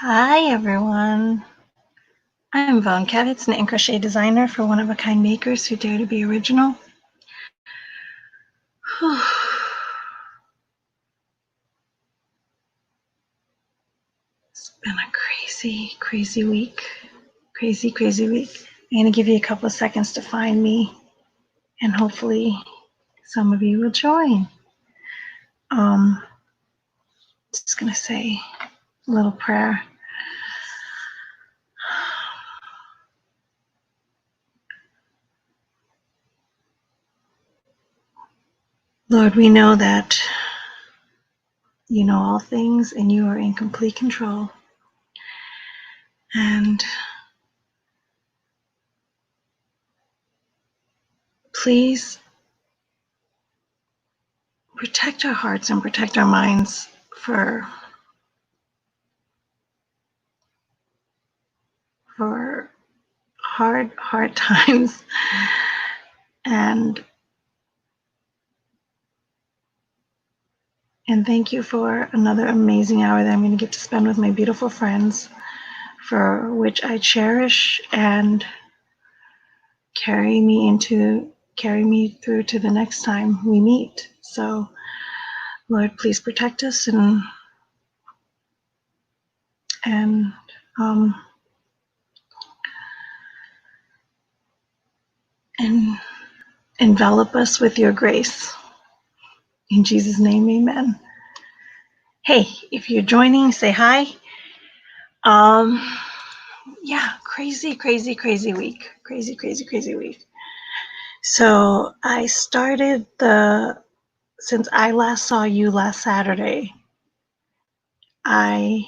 Hi everyone, I'm Von Kevitz, an ink crochet designer for one-of-a-kind makers who dare to be original. It's been a crazy, crazy week. Crazy week. I'm going to give you a couple of seconds to find me, and hopefully some of you will join. Just going to say a little prayer. Lord, we know that you know all things and you are in complete control. And please protect our hearts and protect our minds for hard times. And thank you for another amazing hour that I'm going to get to spend with my beautiful friends, for which I cherish and carry me through to the next time we meet. So Lord, please protect us and envelop us with your grace. In Jesus' name, amen. Hey, if you're joining, say hi. Yeah, crazy week. Crazy week. So I started since I last saw you last Saturday, I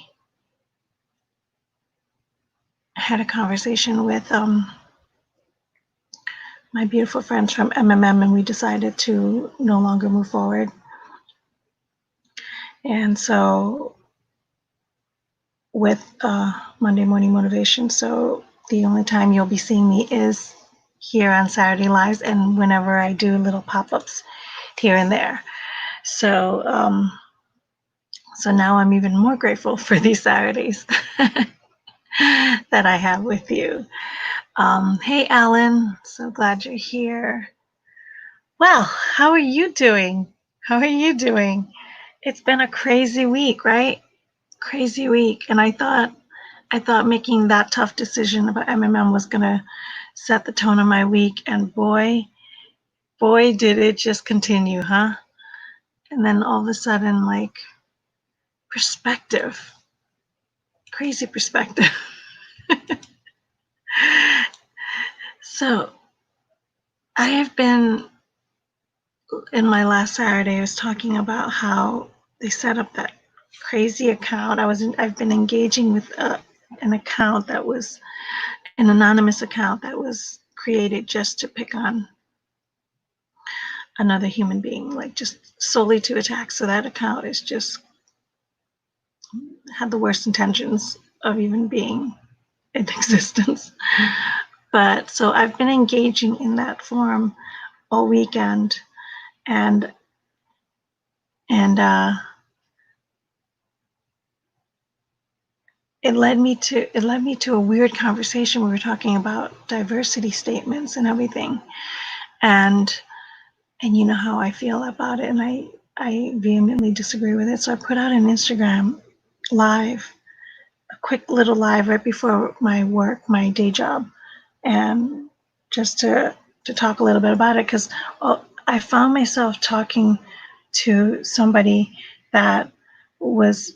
had a conversation with my beautiful friends from MMM, and we decided to no longer move forward. And so with Monday Morning Motivation, so the only time you'll be seeing me is here on Saturday Lives and whenever I do little pop-ups here and there. So so now I'm even more grateful for these Saturdays that I have with you. Hey, Alan, so glad you're here. Well, how are you doing? It's been a crazy week, right? Crazy week. And I thought making that tough decision about MMM was going to set the tone of my week. And boy, did it just continue, huh? And then all of a sudden, like, perspective, crazy perspective. So I have been, in my last Saturday, I was talking about how they set up that crazy account. I've been engaging with an account that was an anonymous account that was created just to pick on another human being, like just solely to attack. So that account is just had the worst intentions of even being in existence. But so I've been engaging in that forum all weekend, and it led me to a weird conversation. We were talking about diversity statements and everything, and you know how I feel about it, and I vehemently disagree with it. So I put out an Instagram live, a quick little live right before my day job, and just to talk a little bit about it, because I found myself talking to somebody that was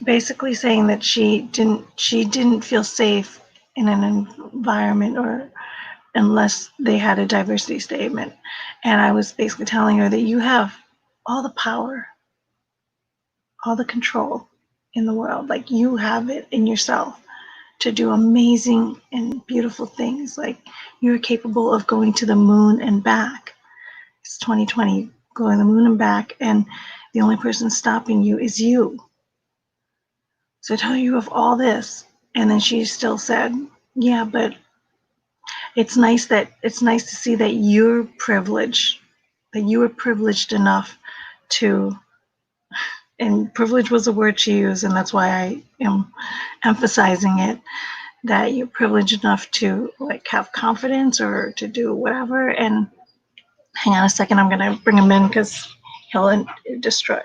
basically saying that she didn't feel safe in an environment or unless they had a diversity statement. And I was basically telling her that you have all the power, all the control in the world. Like, you have it in yourself to do amazing and beautiful things. Like, you're capable of going to the moon and back. It's 2020, going to the moon and back, and the only person stopping you is you. So I tell you of all this, and then she still said, yeah, but it's nice to see that you're privileged, that you were privileged enough to and privilege was a word she used, and that's why I am emphasizing it, that you're privileged enough to like have confidence or to do whatever. And hang on a second, I'm gonna bring him in because he'll disturb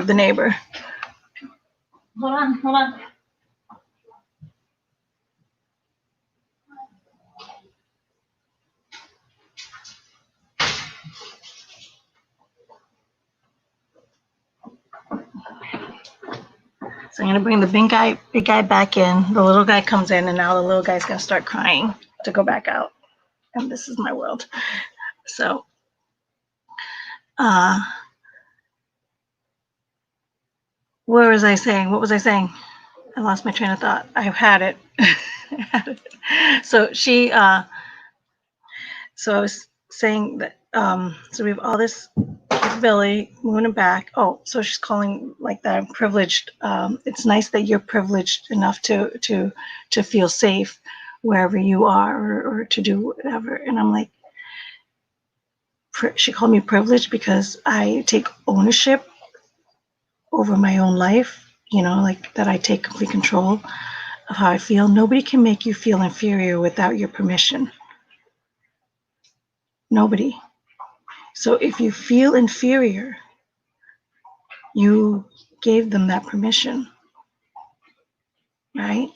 the neighbor. Hold on. So I'm gonna bring the big guy back in. The little guy comes in, and now the little guy's gonna start crying to go back out. And this is my world. So, where was I saying? What was I saying? I lost my train of thought. I've had it. So so I was saying that, so we have all this capability moving it back. Oh, so she's calling like that I'm privileged. It's nice that you're privileged enough to feel safe wherever you are, or to do whatever. And I'm like, she called me privileged because I take ownership over my own life, like that I take complete control of how I feel. Nobody can make you feel inferior without your permission. Nobody. So if you feel inferior, you gave them that permission, right?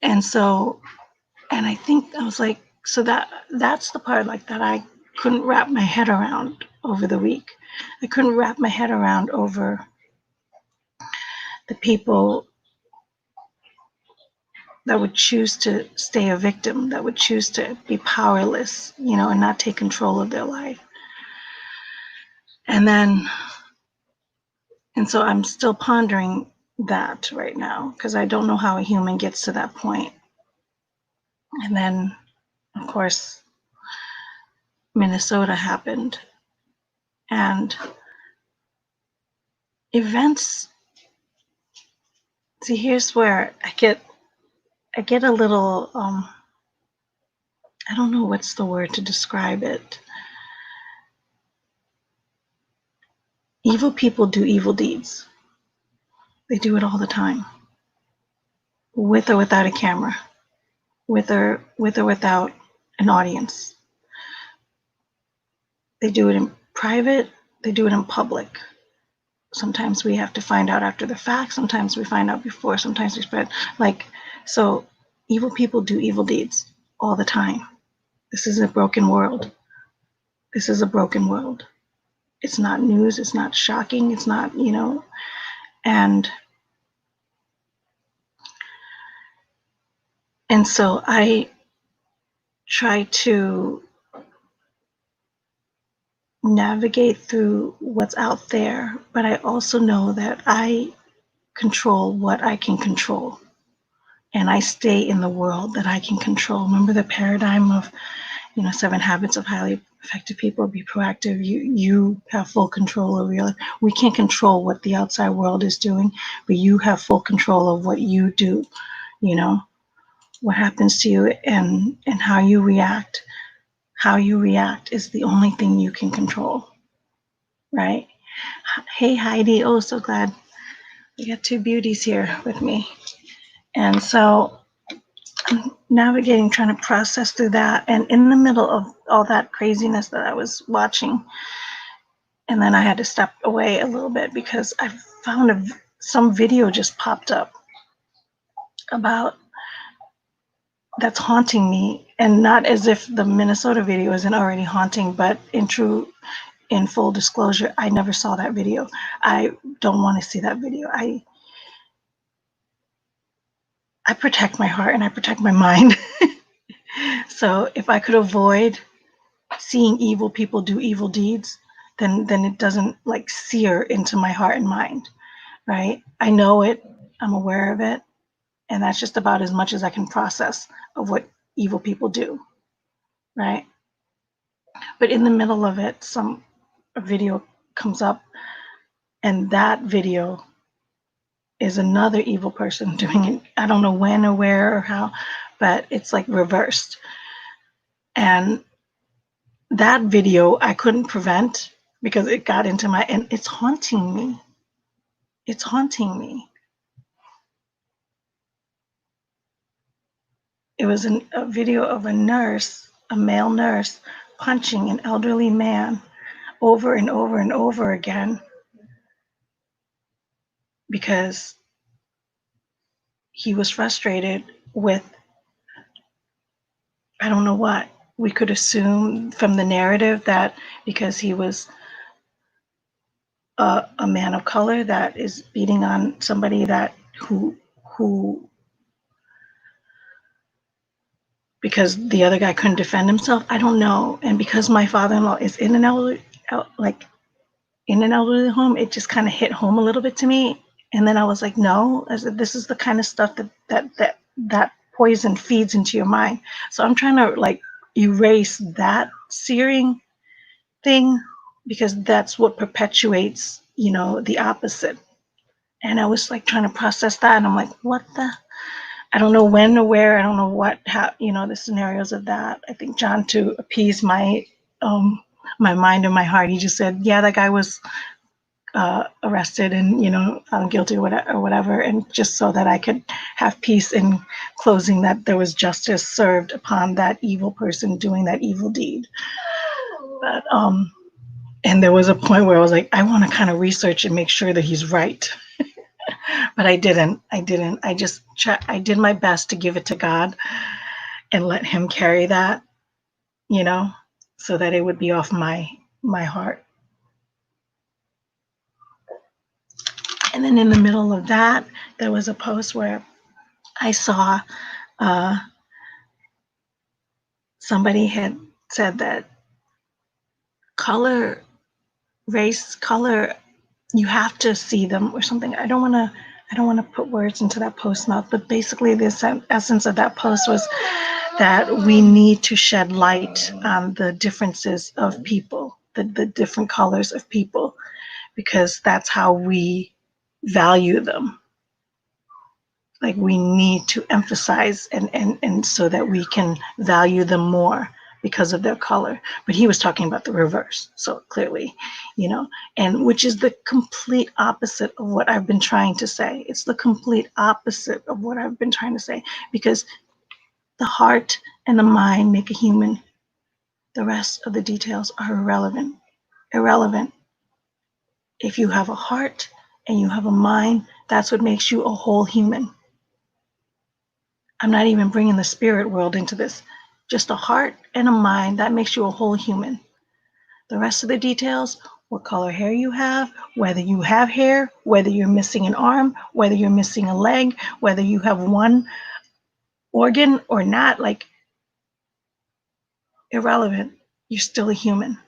And so, and I think I was like, so that's the part like that I couldn't wrap my head around over the week. I couldn't wrap my head around over the people that would choose to stay a victim, that would choose to be powerless, and not take control of their life. And so I'm still pondering that right now, because I don't know how a human gets to that point. And then, of course, Minnesota happened. And events, see, here's where I get a little, I don't know what's the word to describe it. Evil people do evil deeds. They do it all the time, with or without a camera, with or without an audience. They do it in private, they do it in public. Sometimes we have to find out after the fact, sometimes we find out before, sometimes we spread, so evil people do evil deeds all the time. This is a broken world. This is a broken world. It's not news, it's not shocking, it's not, and so I try to navigate through what's out there, but I also know that I control what I can control, and I stay in the world that I can control. Remember the paradigm of, 7 habits of highly effective people, be proactive. You have full control over your life. We can't control what the outside world is doing, but you have full control of what you do, what happens to you, and how you react. How you react is the only thing you can control, right? Hey, Heidi. Oh, so glad we got 2 beauties here with me. And so I'm navigating, trying to process through that. And in the middle of all that craziness that I was watching, and then I had to step away a little bit because I found some video just popped up about that's haunting me, and not as if the Minnesota video isn't already haunting, but in full disclosure, I never saw that video. I don't want to see that video. I protect my heart and I protect my mind. So if I could avoid seeing evil people do evil deeds, then it doesn't like sear into my heart and mind, right? I know it, I'm aware of it, and that's just about as much as I can process of what evil people do, right? But in the middle of it, a video comes up, and that video is another evil person doing it. I don't know when or where or how, but it's like reversed. And that video I couldn't prevent, because it got into my, and it's haunting me. It's haunting me. It was a video of a nurse, a male nurse, punching an elderly man over and over and over again because he was frustrated with, I don't know what. We could assume from the narrative that because he was a man of color that is beating on somebody that who because the other guy couldn't defend himself. I don't know. And because my father-in-law is in an elderly home, it just kind of hit home a little bit to me. And then I was like, no, I said, this is the kind of stuff that poison feeds into your mind. So I'm trying to like erase that searing thing because that's what perpetuates, the opposite. And I was like trying to process that, and I'm like, what the? I don't know when or where. I don't know what, how, the scenarios of that. I think John, to appease my mind and my heart, he just said, yeah, that guy was arrested and found guilty or whatever, and just so that I could have peace in closing, that there was justice served upon that evil person doing that evil deed. But and there was a point where I was like, I want to kind of research and make sure that he's right. But I didn't. I just I did my best to give it to God and let him carry that, so that it would be off my heart. And then in the middle of that, there was a post where I saw somebody had said that race, color, you have to see them or something. I don't want to put words into that post mouth, but basically the essence of that post was that we need to shed light on the differences of people, the different colors of people, because that's how we value them. Like we need to emphasize and so that we can value them more because of their color. But he was talking about the reverse. So clearly, and which is the complete opposite of what I've been trying to say. It's the complete opposite of what I've been trying to say, because the heart and the mind make a human. The rest of the details are irrelevant. Irrelevant. If you have a heart and you have a mind, that's what makes you a whole human. I'm not even bringing the spirit world into this. Just a heart and a mind, that makes you a whole human. The rest of the details, what color hair you have, whether you have hair, whether you're missing an arm, whether you're missing a leg, whether you have one organ or not, like, irrelevant. You're still a human.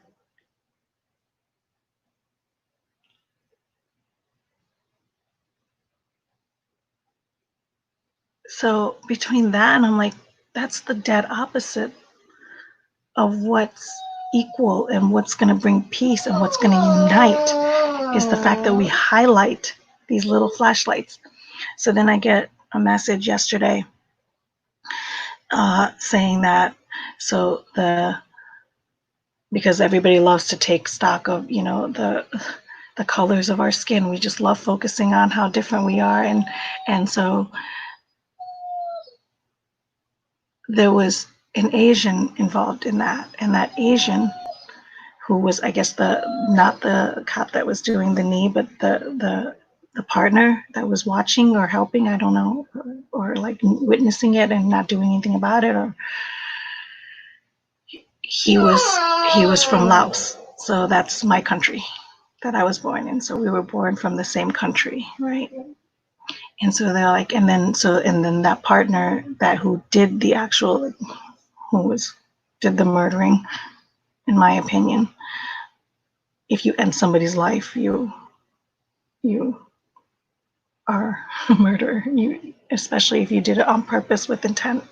So between that and I'm like, that's the dead opposite of what's equal and what's going to bring peace and what's going to unite, is the fact that we highlight these little flashlights. So then I get a message yesterday saying that, because everybody loves to take stock of, the colors of our skin. We just love focusing on how different we are. And so there was an Asian involved in that. And that Asian, who was, I guess, not the cop that was doing the knee, but the partner that was watching or helping, I don't know, or like witnessing it and not doing anything about it, or he was from Laos. So that's my country that I was born in. So we were born from the same country, right? And so they're like, and then that partner who did the actual, did the murdering, in my opinion, if you end somebody's life, you are a murderer. Especially if you did it on purpose with intent,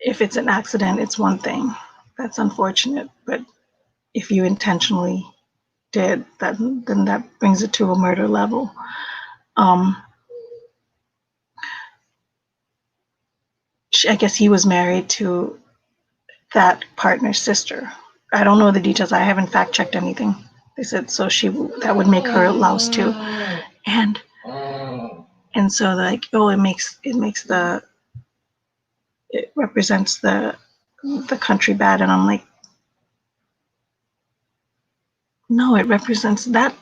If it's an accident, it's one thing. That's unfortunate. But if you intentionally did that, then that brings it to a murder level. I guess he was married to that partner's sister. I don't know the details. I haven't fact checked anything. They said so that would make her Laos too, and so like, oh, it represents the country bad, and I'm like, no, it represents that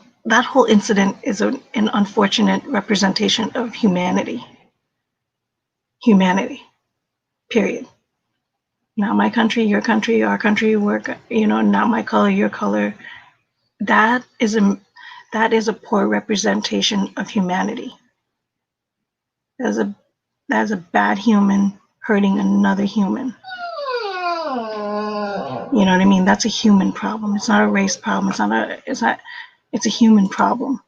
whole incident is an unfortunate representation of humanity. Humanity, period. Not my country, your country, our country, work, not my color, your color. That is a poor representation of humanity. That's a bad human hurting another human. You know what I mean? That's a human problem. It's not a race problem. It's a human problem.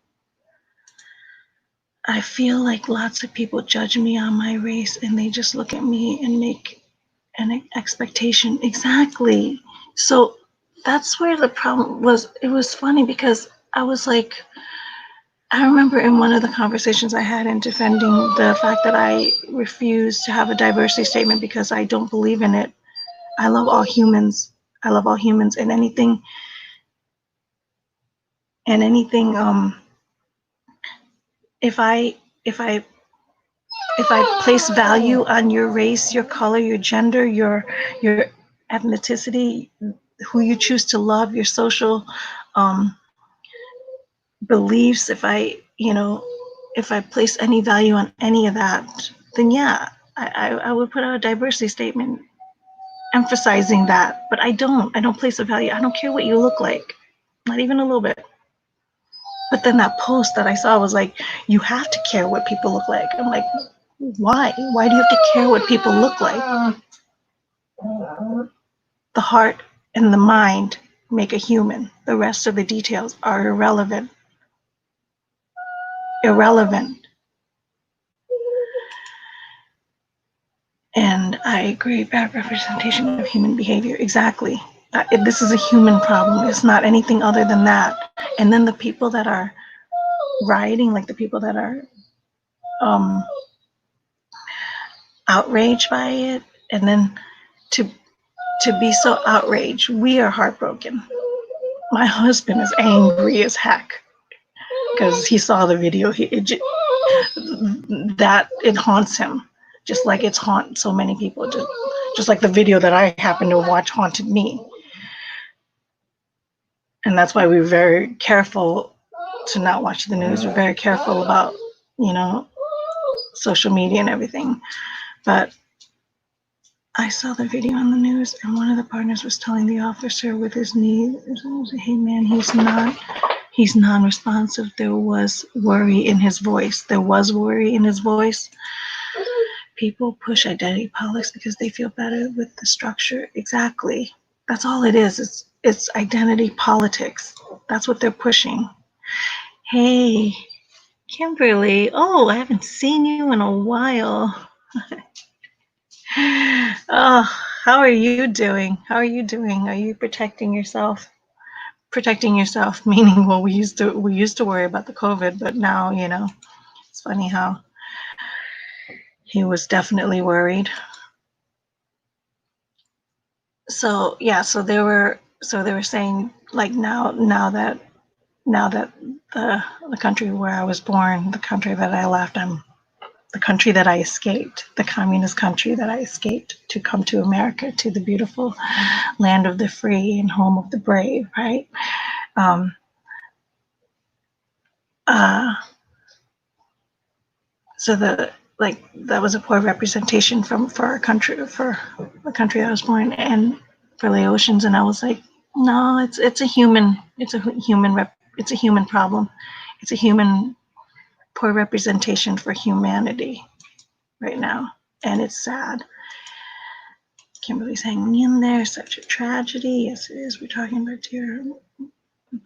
I feel like lots of people judge me on my race, and they just look at me and make an expectation. Exactly. So that's where the problem was. It was funny because I was like, I remember in one of the conversations I had in defending the fact that I refuse to have a diversity statement because I don't believe in it. I love all humans. I love all humans, and anything if I if I place value on your race, your color, your gender, your ethnicity, who you choose to love, your social beliefs, if I place any value on any of that, then yeah, I would put out a diversity statement emphasizing that. But I don't place a value. I don't care what you look like, not even a little bit. But then that post that I saw was like, you have to care what people look like. I'm like, why? Why do you have to care what people look like? The heart and the mind make a human. The rest of the details are irrelevant. Irrelevant. And I agree, bad representation of human behavior. Exactly. This is a human problem. It's not anything other than that. And then the people that are rioting, like the people that are outraged by it, and then to be so outraged, we are heartbroken. My husband is angry as heck because he saw the video. It haunts him, just like it's haunt so many people. Just like the video that I happened to watch haunted me. And that's why we're very careful to not watch the news. We're very careful about, social media and everything. But I saw the video on the news, and one of the partners was telling the officer with his knee, "Hey man, he's non-responsive." There was worry in his voice. People push identity politics because they feel better with the structure. Exactly. That's all it is. It's identity politics. That's what they're pushing. Hey, Kimberly. Oh, I haven't seen you in a while. Oh, how are you doing? How are you doing? Are you protecting yourself? Protecting yourself, meaning, well, we used to worry about the COVID, but now, it's funny how he was definitely worried. So yeah, so they were saying, like, now that the country where I was born, the country that I left, the country that I escaped, the communist country that I escaped to come to America, to the beautiful land of the free and home of the brave, right? So that was a poor representation for our country, for the country I was born in, and for Laotians. And I was like, no, it's a human problem. It's a human poor representation for humanity right now, and it's sad. Kimberly's hanging in there. Such a tragedy. Yes, it is. We're talking about dear Mr.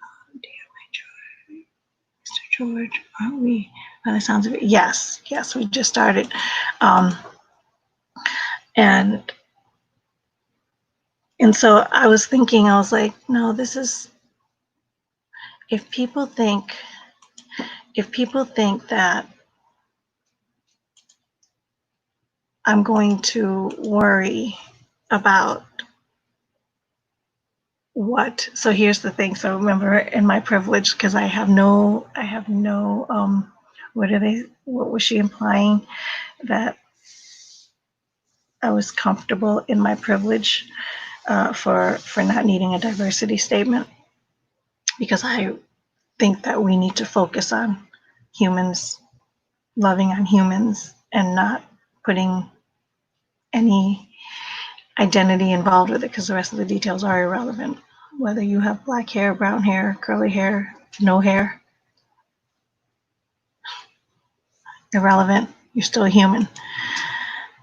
George, aren't we? By the sounds of it, yes, we just started, and so I was thinking, I was like, no, this is, if people think that I'm going to worry about what? So here's the thing. So remember, in my privilege, because I have no, what was she implying? That I was comfortable in my privilege for not needing a diversity statement, because I think that we need to focus on humans, loving on humans, and not putting any identity involved with it, because the rest of the details are irrelevant. Whether you have black hair, brown hair, curly hair, no hair, irrelevant. You're still a human.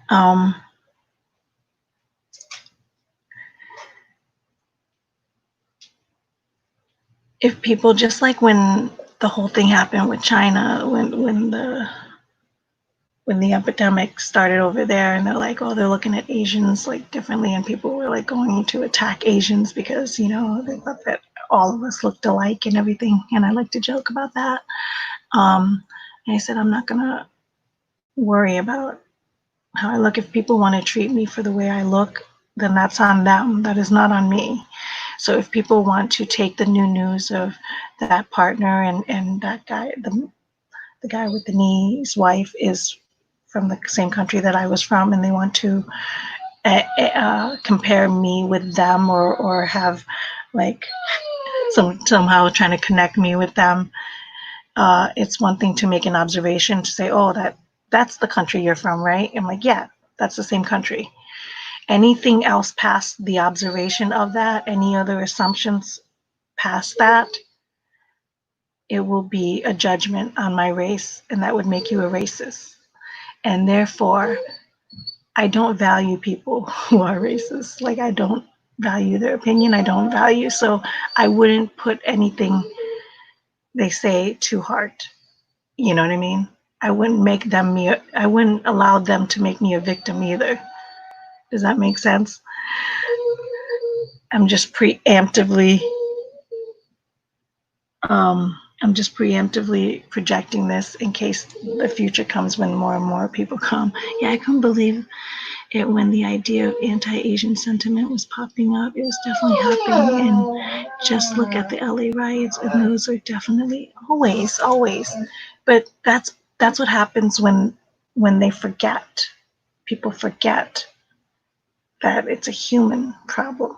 Um, if people, just like when the whole thing happened with China, when the epidemic started over there, and they're like, oh, they're looking at Asians like differently, and people were like going to attack Asians because they thought that all of us looked alike and everything. And I like to joke about that. And I said, I'm not gonna worry about how I look. If people want to treat me for the way I look, then that's on them. That is not on me. So if people want to take the new news of that partner and that guy, the guy with the knee's wife is from the same country that I was from, and they want to compare me with them, or have like somehow trying to connect me with them. It's one thing to make an observation, to say, oh, that's the country you're from, right? I'm like, yeah, that's the same country. Anything else past the observation of that, any other assumptions past that, it will be a judgment on my race, and that would make you a racist. And therefore, I don't value people who are racist. Like, I don't value their opinion. I don't value, so I wouldn't put anything they say to heart. You know what I mean? I wouldn't make them me. I wouldn't allow them to make me a victim either. Does that make sense? I'm just preemptively I'm just preemptively projecting this in case the future comes when more and more people come. Yeah, I couldn't believe it when the idea of anti-Asian sentiment was popping up. It was definitely happening, and just look at the LA riots, and those are definitely always. But that's what happens when they forget. People forget that it's a human problem.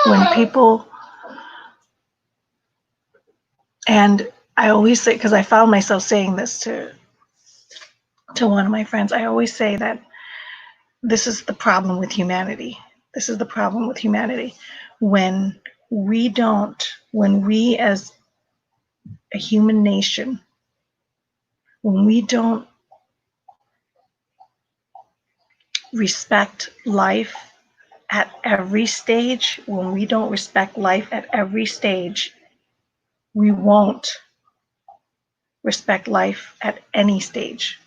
When people, and I always say, because I found myself saying this to one of my friends, I always say that this is the problem with humanity. This is the problem with humanity. When when we as a human nation, when we don't respect life at every stage, when we don't respect life at every stage, we won't respect life at any stage.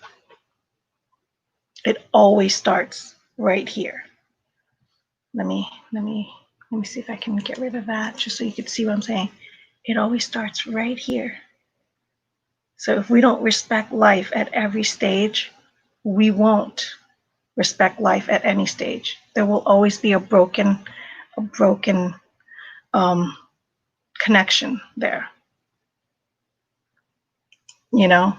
It always starts right here. Let me see if I can get rid of that, just so you can see what I'm saying. It always starts right here. So if we don't respect life at every stage, we won't respect life at any stage. There will always be a broken um, connection there. You know.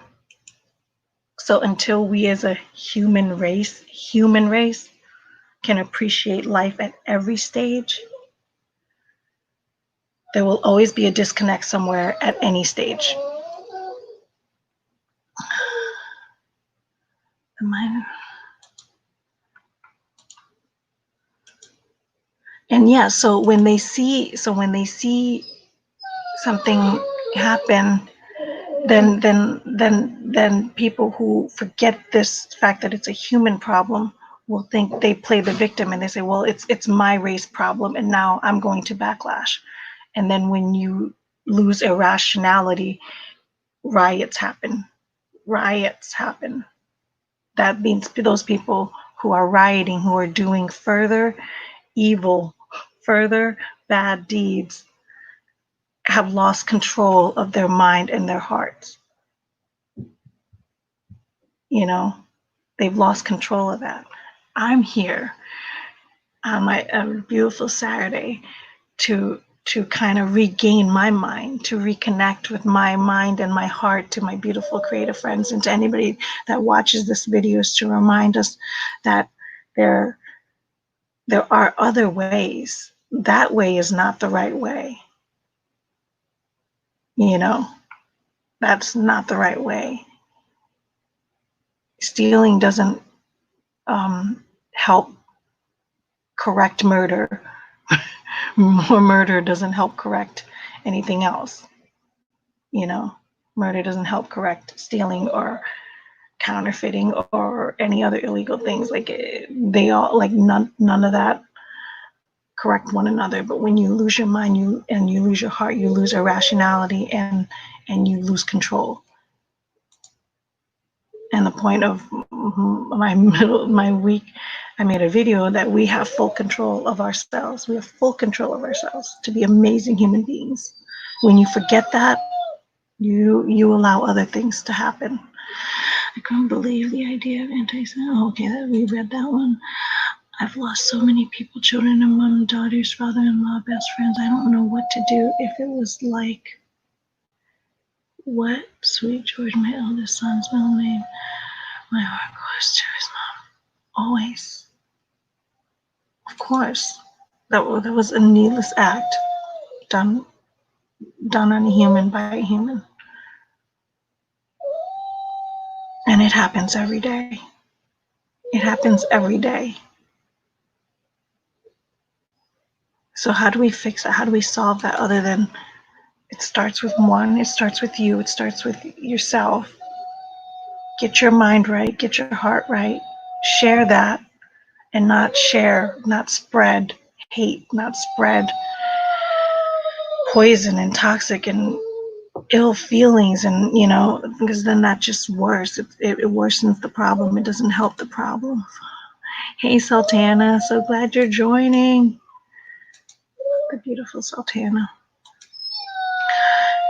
So until we as a human race, can appreciate life at every stage, there will always be a disconnect somewhere at any stage. And yeah, so when they see something happen, then people who forget this fact that it's a human problem will think they play the victim, and they say, well, it's my race problem, and now I'm going to backlash. And then when you lose irrationality, riots happen. Riots happen. That means those people who are rioting, who are doing further evil, further bad deeds, have lost control of their mind and their hearts. You know, they've lost control of that. I'm here on my beautiful Saturday to kind of regain my mind, to reconnect with my mind and my heart, to my beautiful creative friends, and to anybody that watches this video, is to remind us that there are other ways. That way is not the right way. You know, that's not the right way. Stealing doesn't help correct murder. More murder doesn't help correct anything else. You know, murder doesn't help correct stealing or counterfeiting or any other illegal things. Like they all, like none of that correct one another. But when you lose your mind, you lose your heart, you lose your rationality, and you lose control. And the point of my week, I made a video that we have full control of ourselves. We have full control of ourselves to be amazing human beings. When you forget that, you allow other things to happen. I couldn't believe the idea of anti-Semitism. Okay, we read that one. I've lost so many people, children and mom, daughters, father-in-law, best friends. I don't know what to do. If it was like, what? Sweet George, my eldest son's middle name. My heart goes to his mom. Always. Of course. That was a needless act done on a human by a human. And it happens every day. It happens every day. So how do we fix it? How do we solve that, other than it starts with one, it starts with you, it starts with yourself. Get your mind right, get your heart right, share that, and not spread hate, not spread poison and toxic and ill feelings, and because then that just worse. It worsens the problem. It doesn't help the problem. Hey Sultana, so glad you're joining. The beautiful Sultana.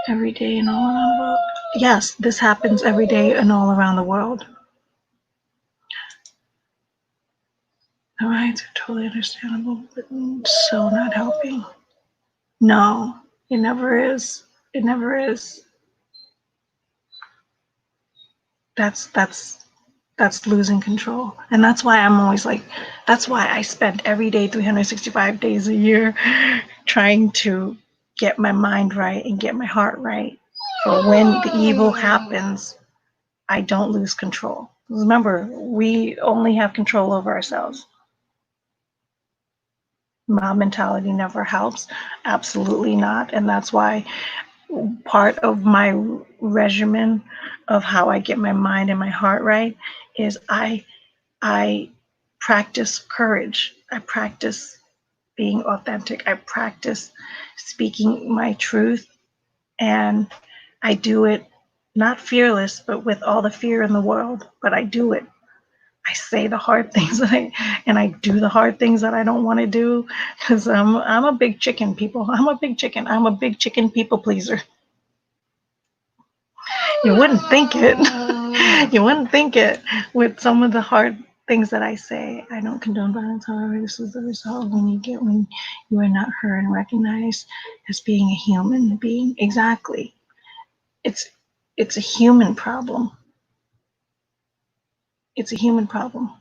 Every day and all around the world. Yes, this happens every day and all around the world. All right, so totally understandable, but so not helping. No, it never is. It never is. That's losing control. And that's why I'm always like, that's why I spend every day, 365 days a year, trying to get my mind right and get my heart right. So when the evil happens, I don't lose control. Remember, we only have control over ourselves. Mob mentality never helps. Absolutely not. And that's why part of my regimen of how I get my mind and my heart right is I practice courage. I practice being authentic. I practice speaking my truth, and I do it not fearless, but with all the fear in the world. But I do it. I say the hard things and I do the hard things that I don't want to do, because I'm a big chicken, people. I'm a big chicken. I'm a big chicken people pleaser. You wouldn't think it. You wouldn't think it with some of the hard things that I say. I don't condone violence, however, this is the result when you are not heard and recognized as being a human being. Exactly. It's a human problem. It's a human problem.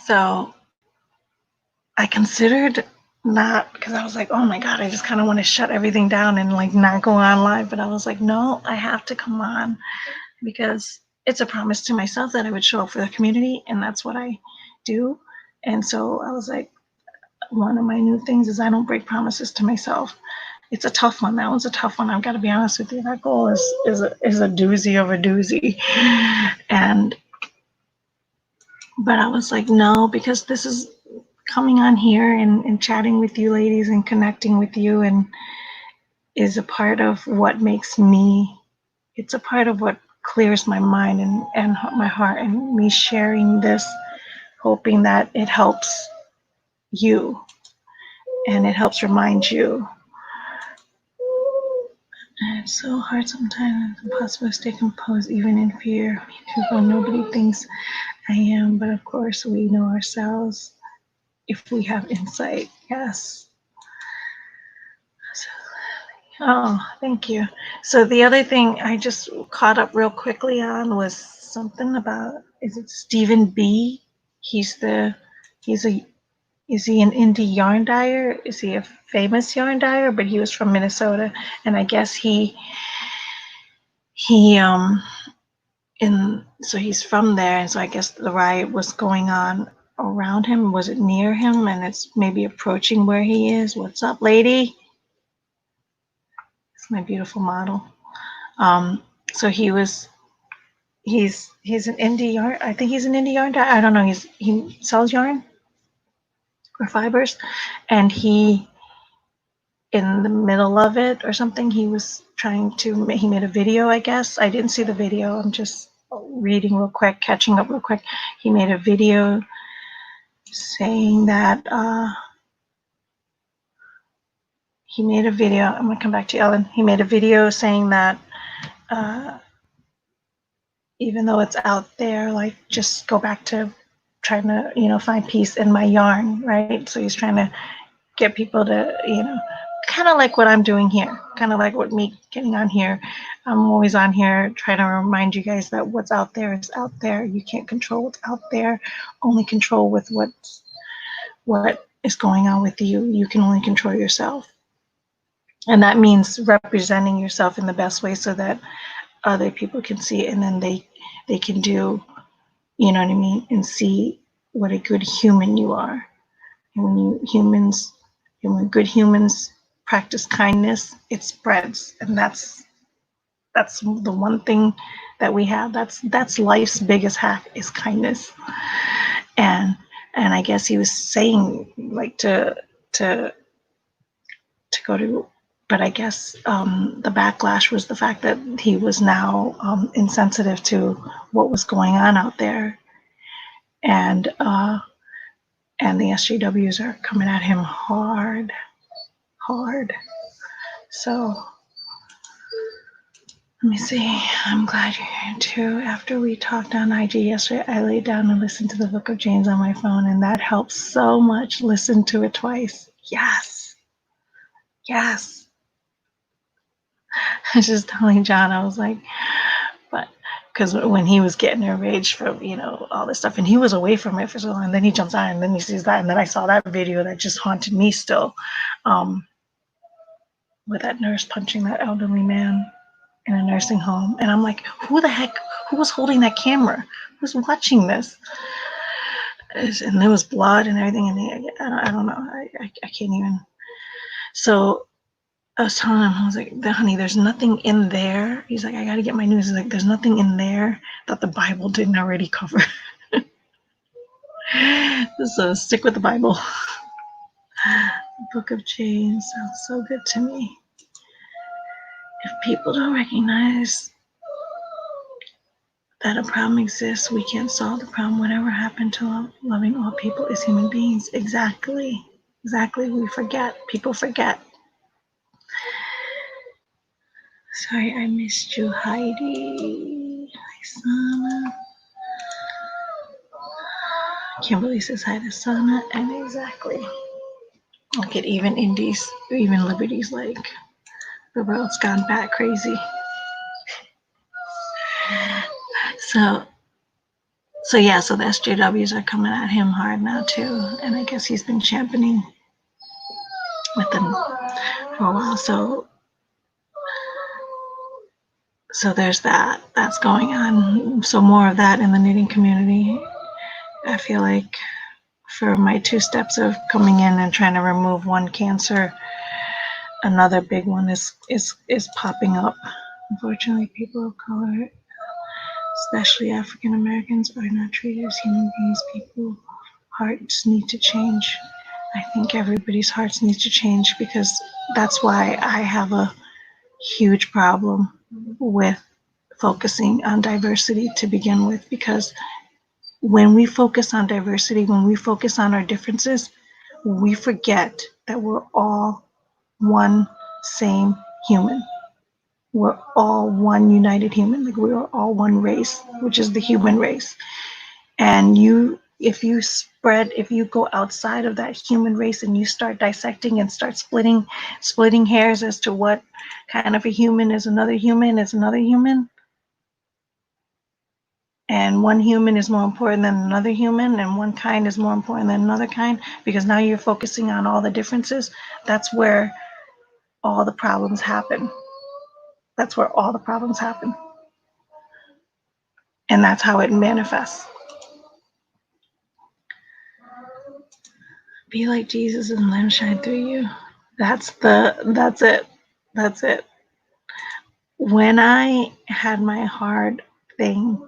So I considered not, because I was like, oh my God, I just kind of want to shut everything down and like not go on live. But I was like, no, I have to come on, because it's a promise to myself that I would show up for the community, and that's what I do. And so I was like, one of my new things is I don't break promises to myself. It's a tough one. That one's a tough one. I've got to be honest with you. That goal is a doozy of a doozy. But I was like, no, because this is coming on here and chatting with you ladies and connecting with you, and is a part of what makes me, it's a part of what clears my mind and my heart, and me sharing this, hoping that it helps you and it helps remind you. It's so hard sometimes. It's impossible to stay composed even in fear. People, nobody thinks I am, but of course we know ourselves if we have insight. Yes. So, oh, thank you. So the other thing I just caught up real quickly on was something about, is it Stephen B? He's a is he an indie yarn dyer? Is he a famous yarn dyer? But he was from Minnesota, and I guess he in so he's from there, and so I guess the riot was going on around him. Was it near him? And it's maybe approaching where he is. What's up, lady? It's my beautiful model. So he's an indie yarn. I think he's an indie yarn dyer. I don't know. He sells yarn or fibers, and he, in the middle of it or something, he made a video, I guess. I didn't see the video. I'm just reading real quick, catching up real quick. He made a video saying that I'm gonna come back to Ellen. He made a video saying that even though it's out there, like, just go back to trying to, find peace in my yarn, right? So he's trying to get people to, kind of like what I'm doing here, kind of like what me getting on here. I'm always on here trying to remind you guys that what's out there is out there. You can't control what's out there, only control with what is going on with you. You can only control yourself. And that means representing yourself in the best way so that other people can see it, and then they can do, you know what I mean, and see what a good human you are. And when good humans practice kindness, it spreads. And that's the one thing that we have. That's life's biggest hack, is kindness. And I guess he was saying, like, to go to, but I guess the backlash was the fact that he was now insensitive to what was going on out there, and the SJWs are coming at him hard. So let me see. I'm glad you're here too. After we talked on IG yesterday, I laid down and listened to the Book of James on my phone, and that helps so much. Listen to it twice. Yes. I was just telling John, I was like, but because when he was getting enraged from, all this stuff, and he was away from it for so long, and then he jumps on, and then he sees that, and then I saw that video that just haunted me still, with that nurse punching that elderly man in a nursing home. And I'm like, who was holding that camera? Who's watching this? And there was blood and everything, and I don't know. I can't even. So I was telling him, I was like, honey, there's nothing in there. He's like, I got to get my news. He's like, there's nothing in there that the Bible didn't already cover. So stick with the Bible. Book of James sounds so good to me. If people don't recognize that a problem exists, we can't solve the problem. Whatever happened to loving all people as human beings? Exactly. We forget. People forget. Sorry, I missed you, Heidi. Hi, Sana. Kimberly says hi to Sana, and exactly. Look at even Liberty's like, the world's gone back crazy. So the SJWs are coming at him hard now too, and I guess he's been championing with them for a while. So there's that's going on. So more of that in the knitting community. I feel like for my 2 steps of coming in and trying to remove one cancer, another big one is popping up. Unfortunately, people of color, especially African Americans, are not treated as human beings. People's hearts need to change. I think everybody's hearts need to change, because that's why I have a huge problem with focusing on diversity to begin with, because when we focus on diversity, when we focus on our differences, we forget that we're all one same human. we're all one united human. Like we are all one race, which is the human race. And if you go outside of that human race and you start dissecting and start splitting hairs as to what kind of a human is another human, and one human is more important than another human, and one kind is more important than another kind, because now you're focusing on all the differences. That's where all the problems happen. That's where all the problems happen. And that's how it manifests. Be like Jesus and let him shine through you. That's it. That's it. When I had my hard thing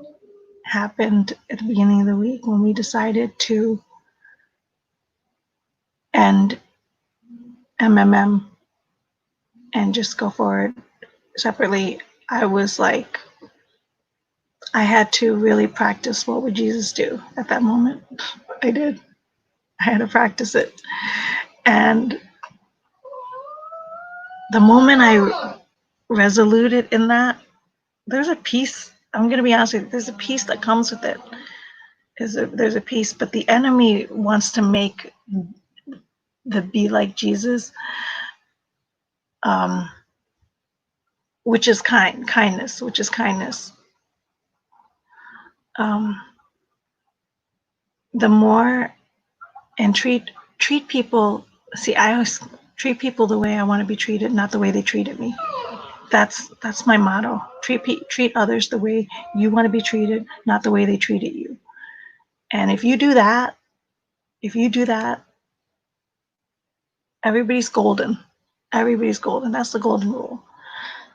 happened at the beginning of the week, when we decided to end MMM and just go forward separately, I was like, I had to really practice what would Jesus do at that moment. I did. I had to practice it. And the moment I resoluted in that, there's a peace. I'm going to be honest with you, there's a peace that comes with it. There's a peace, but the enemy wants to make the be like Jesus, um, which is kindness, which is kindness. Um, the more and treat people. See, I always treat people the way I want to be treated, not the way they treated me. That's my motto. Treat others the way you want to be treated, not the way they treated you. And if you do that, everybody's golden. Everybody's golden. That's the golden rule.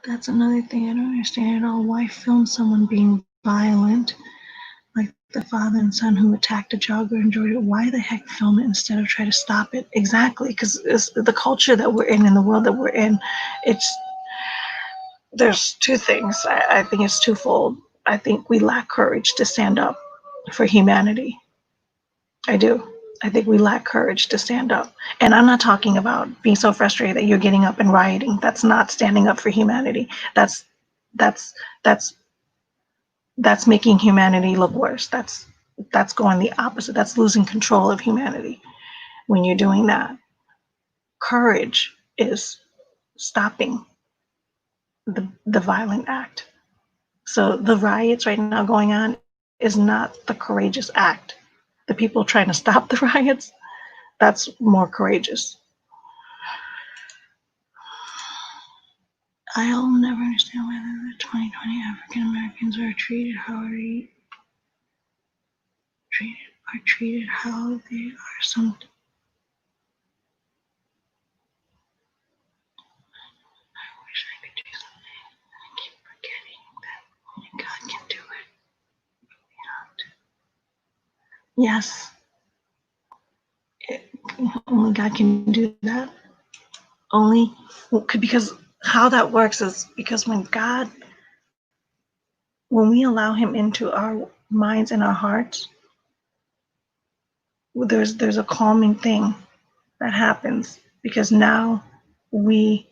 That's another thing I don't understand at all. Why film someone being violent, like the father and son who attacked a jogger in Georgia? Why the heck film it instead of try to stop it? Exactly, because it's the culture that we're in the world that we're in. There's two things. I think it's twofold. I think we lack courage to stand up for humanity. I do. I think we lack courage to stand up. And I'm not talking about being so frustrated that you're getting up and rioting. That's not standing up for humanity. That's that's that's that's making humanity look worse. That's going the opposite. That's losing control of humanity when you're doing that. Courage is stopping the violent act. So the riots right now going on is not the courageous act. The people trying to stop the riots, that's more courageous. I'll never understand why the 2020 African Americans are treated how they are some. I wish I could do something. I keep forgetting that only God can do it. Yes, only God can do that. Only because how that works is because when we allow Him into our minds and our hearts, there's a calming thing that happens, because now we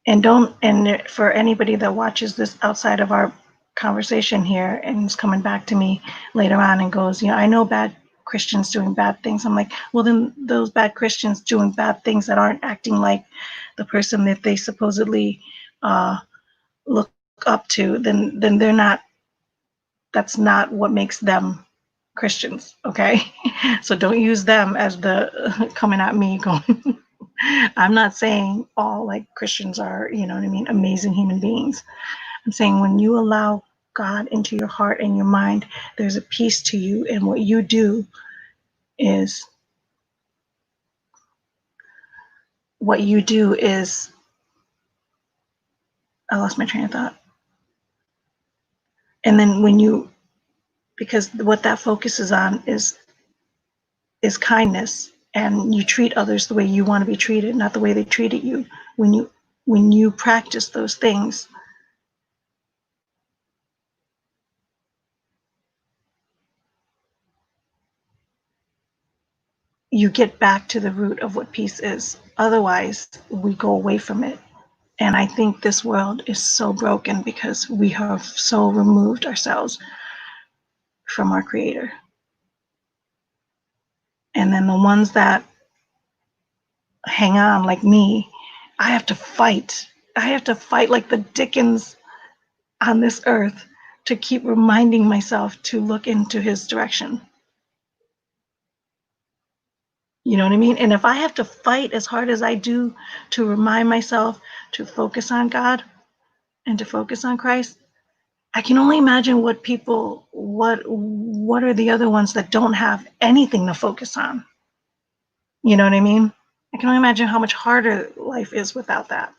and for anybody that watches this outside of our conversation here and is coming back to me later on and goes, I know bad Christians doing bad things. I'm like, well, then those bad Christians doing bad things that aren't acting like the person that they supposedly look up to, then they're not. That's not what makes them Christians, okay? So don't use them as the coming at me going. I'm not saying all like Christians are, what I mean, amazing human beings. I'm saying when you allow God into your heart and your mind, there's a peace to you, and what you do is I lost my train of thought. And then because what that focuses on is kindness, and you treat others the way you want to be treated, not the way they treated you. When you practice those things, you get back to the root of what peace is. Otherwise, we go away from it. And I think this world is so broken because we have so removed ourselves from our Creator. And then the ones that hang on, like me, I have to fight. I have to fight like the Dickens on this earth to keep reminding myself to look into His direction. You know what I mean? And if I have to fight as hard as I do to remind myself to focus on God and to focus on Christ, I can only imagine what people, what are the other ones that don't have anything to focus on? You know what I mean? I can only imagine how much harder life is without that.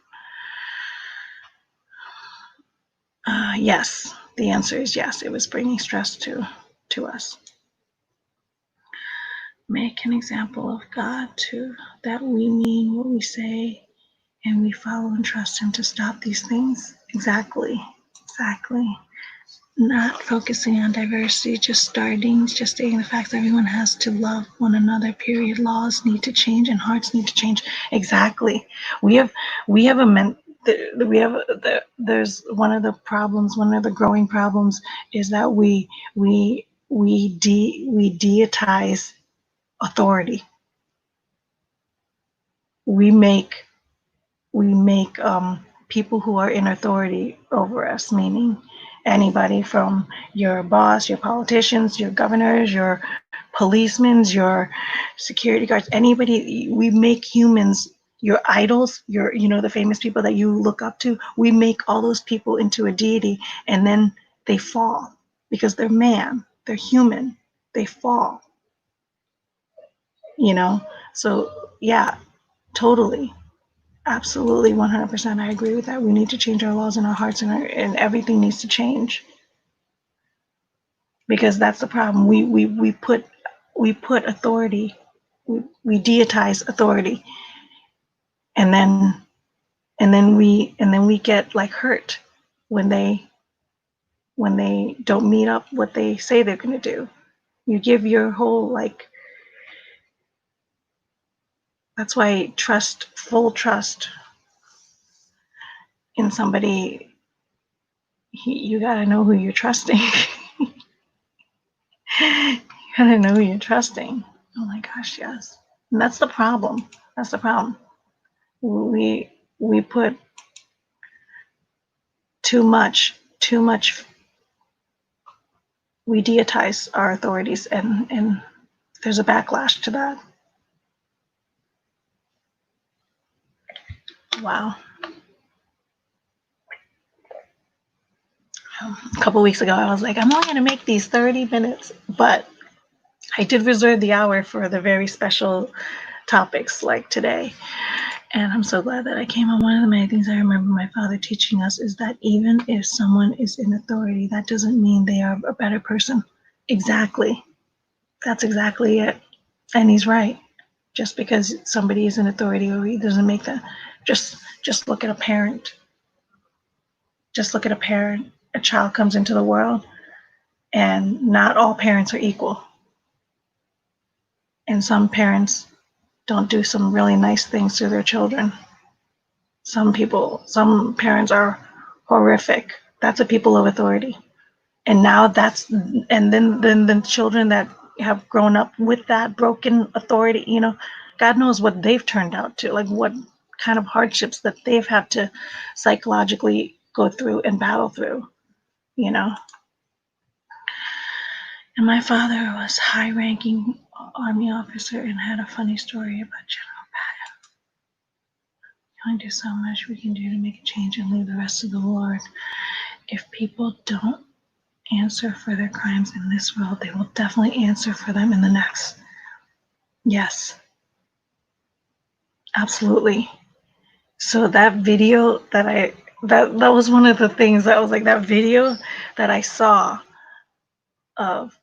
Yes, the answer is yes. It was bringing stress to us. Make an example of God too, that we mean what we say and we follow and trust Him to stop these things. Exactly. Not focusing on diversity, just stating the fact that everyone has to love one another, period. Laws need to change and hearts need to change. Exactly. We have there's one of the problems, one of the growing problems is that we deitize authority. We make people who are in authority over us, meaning anybody from your boss, your politicians, your governors, your policemen, your security guards, anybody. We make humans your idols, the famous people that you look up to. We make all those people into a deity, and then they fall because they're man, they're human, they fall. So yeah, totally. Absolutely, 100%. I agree with that. We need to change our laws and our hearts, and everything needs to change, because that's the problem. We put authority, we deitize authority, and then we get like hurt when they don't meet up what they say they're going to do. You give your whole like. That's why full trust in somebody. You got to know who you're trusting. You gotta know who you're trusting. Oh my gosh, yes. And that's the problem. That's the problem. We put too much. We deitize our authorities, and there's a backlash to that. Wow. A couple weeks ago, I was like, I'm only gonna make these 30 minutes, but I did reserve the hour for the very special topics like today. And I'm so glad that I came on. One of the many things I remember my father teaching us is that even if someone is in authority, that doesn't mean they are a better person. Exactly. That's exactly it. And he's right. Just because somebody is in authority, or he doesn't make that. Just look at a parent. Just look at a parent. A child comes into the world, and not all parents are equal. And some parents don't do some really nice things to their children. Some parents are horrific. That's the people of authority. And now and then the children that have grown up with that broken authority, God knows what they've turned out to, like what kind of hardships that they've had to psychologically go through and battle through. And my father was high-ranking Army officer and had a funny story about General Patton. We only do so much we can do to make a change and leave the rest to the Lord. If people don't answer for their crimes in this world, they will definitely answer for them in the next. Yes, absolutely. So that video that was one of the things that was like, that video that I saw of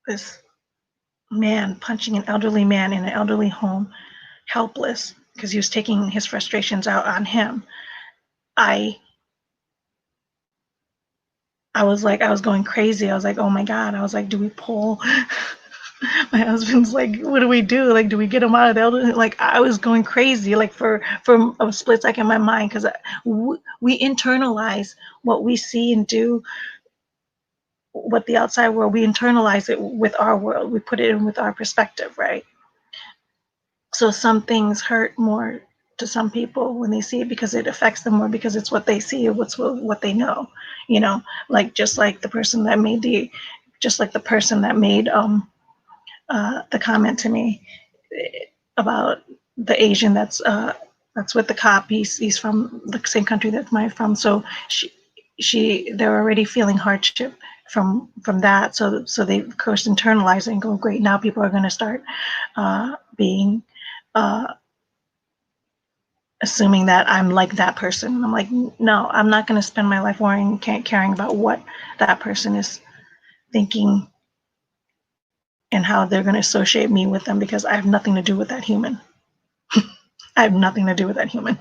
this man punching an elderly man in an elderly home, helpless, because he was taking his frustrations out on him. I was like, I was going crazy. I was like, oh my God. I was like, do we pull My husband's like, what do we do? Like, do we get him out of the elderly? Like, I was going crazy, like for a split second in my mind, because we internalize what we see and do, what the outside world, we internalize it with our world. We put it in with our perspective, right? So some things hurt more to some people when they see it because it affects them more because it's what they see or what they know, you know, like just like the person that made the, just like the person that made the comment to me about the Asian that's with the cop. He's from the same country that I'm from. So they're already feeling hardship from that. So they of course internalize it and go, great, now people are going to start being assuming that I'm like that person. I'm like, no, I'm not going to spend my life worrying, caring about what that person is thinking and how they're going to associate me with them because I have nothing to do with that human. I have nothing to do with that human.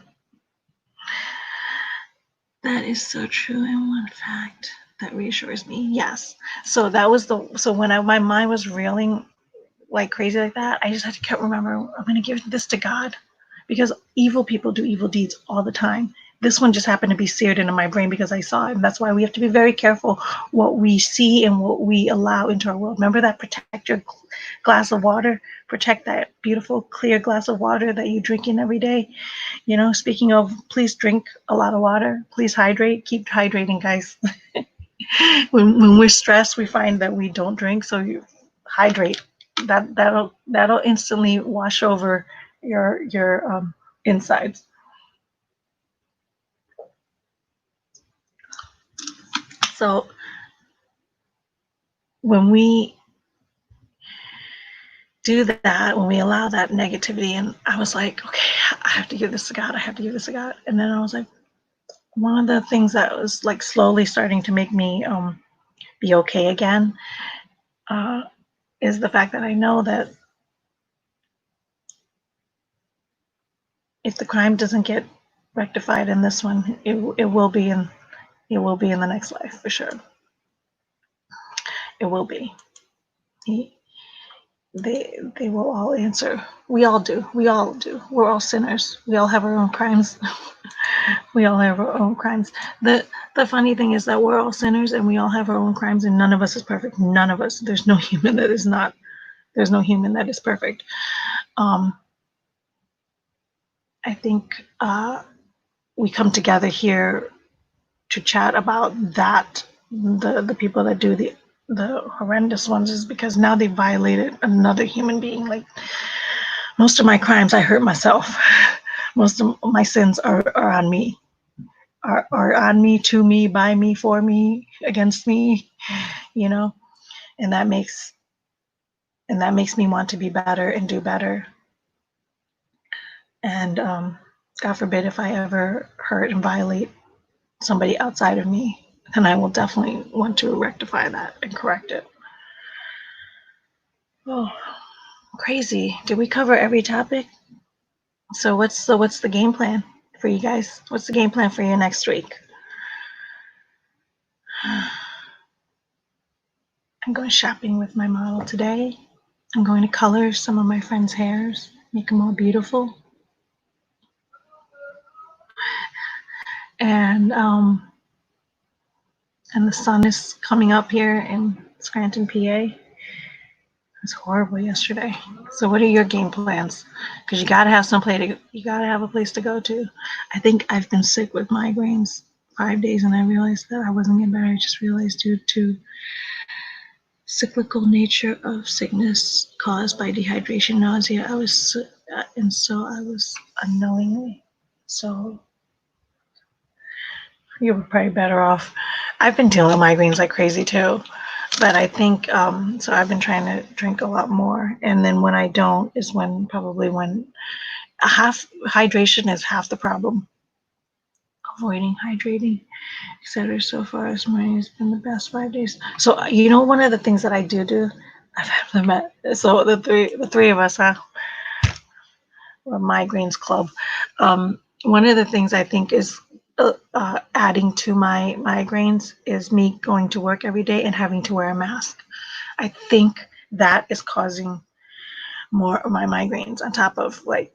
That is so true. And one fact that reassures me, yes. So that was so when my mind was reeling like crazy like that, I just had to keep remember, I'm going to give this to God because evil people do evil deeds all the time. This one just happened to be seared into my brain because I saw it. And that's why we have to be very careful what we see and what we allow into our world. Remember that protect your glass of water, protect that beautiful clear glass of water that you drink in every day. You know, speaking of, please drink a lot of water. Please hydrate. Keep hydrating, guys. when we're stressed, we find that we don't drink. So you hydrate. That'll instantly wash over your insides. So when we do that, when we allow that negativity, and I was like, okay, I have to give this to God. I have to give this to God. And then I was like, one of the things that was like slowly starting to make me be okay again is the fact that I know that if the crime doesn't get rectified in this one, it will be in the next life for sure. It will be. He, they will all answer. We all do. We all do. We're all sinners. We all have our own crimes. We all have our own crimes. The funny thing is that we're all sinners and we all have our own crimes and none of us is perfect. None of us. There's no human that is not. There's no human that is perfect. Um, I think we come together here to chat about that. The people that do the horrendous ones is because now they violated another human being. Like most of my crimes, I hurt myself. Most of my sins are on me. Are on me, to me, by me, for me, against me, you know, and that makes me want to be better and do better. And God forbid if I ever hurt and violate somebody outside of me, then I will definitely want to rectify that and correct it. Oh, crazy. Did we cover every topic? So what's the game plan for you guys? What's the game plan for you next week? I'm going shopping with my model today. I'm going to color some of my friends' hairs, make them all beautiful. And the sun is coming up here in Scranton, PA. It was horrible yesterday. So what are your game plans? Because you gotta have you gotta have a place to go to. I think I've been sick with migraines 5 days and I realized that I wasn't getting better. I just realized due to cyclical nature of sickness caused by dehydration, nausea, I was unknowingly. So you were probably better off. I've been dealing with migraines like crazy too, but I think so. I've been trying to drink a lot more, and then when I don't, is when half hydration is half the problem. Avoiding hydrating, etc. So far as mine has been the best 5 days. So you know, one of the things that I do, I've met. So the three of us, or migraines club. One of the things I think is adding to my migraines is me going to work every day and having to wear a mask. I think that is causing more of my migraines on top of like